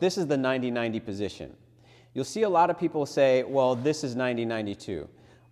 This is the 90-90 position. You'll see a lot of people say, well, this is 90-92.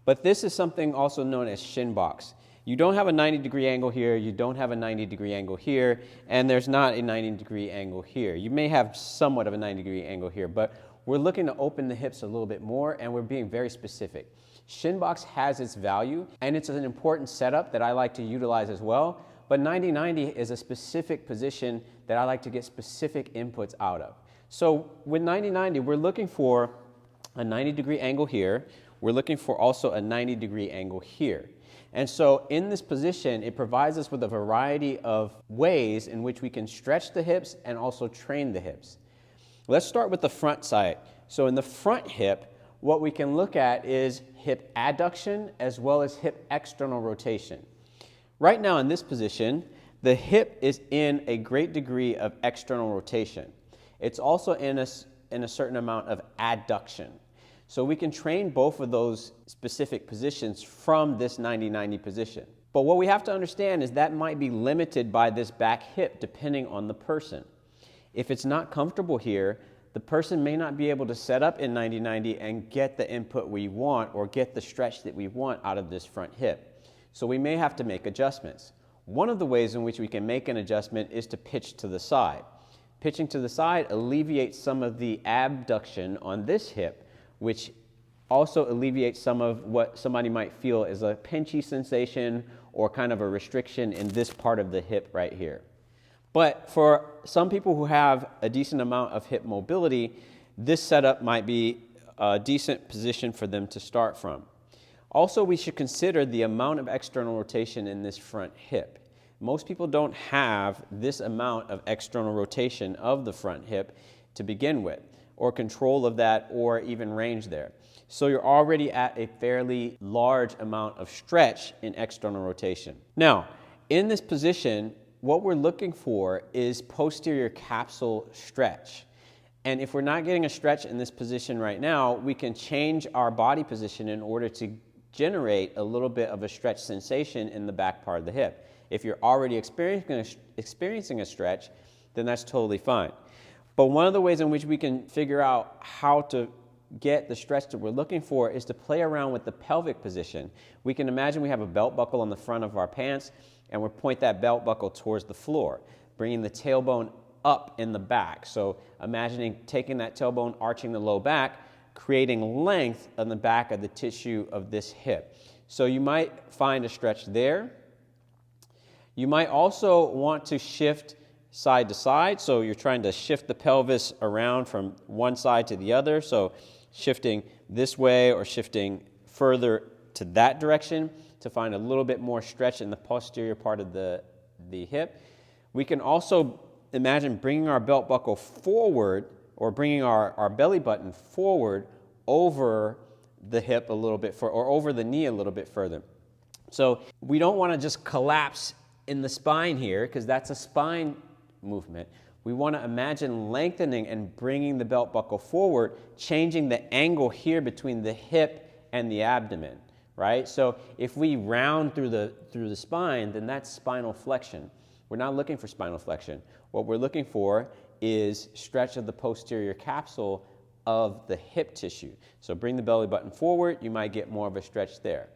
But this is something also known as shin box. You don't have a 90-degree angle here, you don't have a 90-degree angle here, and there's not a 90-degree angle here. You may have somewhat of a 90-degree angle here, but we're looking to open the hips a little bit more, and we're being very specific. Shin box has its value, and it's an important setup that I like to utilize as well, but 90-90 is a specific position that I like to get specific inputs out of. So with 90-90, we're looking for a 90-degree angle here. We're looking for also a 90-degree angle here. And so in this position, it provides us with a variety of ways in which we can stretch the hips and also train the hips. Let's start with the front side. So in the front hip, what we can look at is hip adduction as well as hip external rotation. Right now in this position, the hip is in a great degree of external rotation. It's also in a certain amount of adduction. So we can train both of those specific positions from this 90-90 position. But what we have to understand is that might be limited by this back hip depending on the person. If it's not comfortable here, the person may not be able to set up in 90-90 and get the input we want or get the stretch that we want out of this front hip. So we may have to make adjustments. One of the ways in which we can make an adjustment is to pitch to the side. Pitching to the side alleviates some of the abduction on this hip, which also alleviates some of what somebody might feel is a pinchy sensation or kind of a restriction in this part of the hip right here. But for some people who have a decent amount of hip mobility, this setup might be a decent position for them to start from. Also, we should consider the amount of external rotation in this front hip. Most people don't have this amount of external rotation of the front hip to begin with, or control of that, or even range there. So you're already at a fairly large amount of stretch in external rotation. Now, in this position, what we're looking for is posterior capsule stretch. And if we're not getting a stretch in this position right now, we can change our body position in order to generate a little bit of a stretch sensation in the back part of the hip. If you're already experiencing a stretch, then that's totally fine. But one of the ways in which we can figure out how to get the stretch that we're looking for is to play around with the pelvic position. We can imagine we have a belt buckle on the front of our pants, and we point that belt buckle towards the floor, bringing the tailbone up in the back. So imagining taking that tailbone, arching the low back, creating length on the back of the tissue of this hip. So you might find a stretch there. You might also want to shift side to side. So you're trying to shift the pelvis around from one side to the other. So shifting this way or shifting further to that direction to find a little bit more stretch in the posterior part of the hip. We can also imagine bringing our belt buckle forward or bringing our belly button forward over the hip a little bit or over the knee a little bit further. So we don't want to just collapse in the spine here because that's a spine movement. We want to imagine lengthening and bringing the belt buckle forward, changing the angle here between the hip and the abdomen, right? So if we round through the spine, then that's spinal flexion. We're not looking for spinal flexion. What we're looking for is stretch of the posterior capsule of the hip tissue. So bring the belly button forward, you might get more of a stretch there.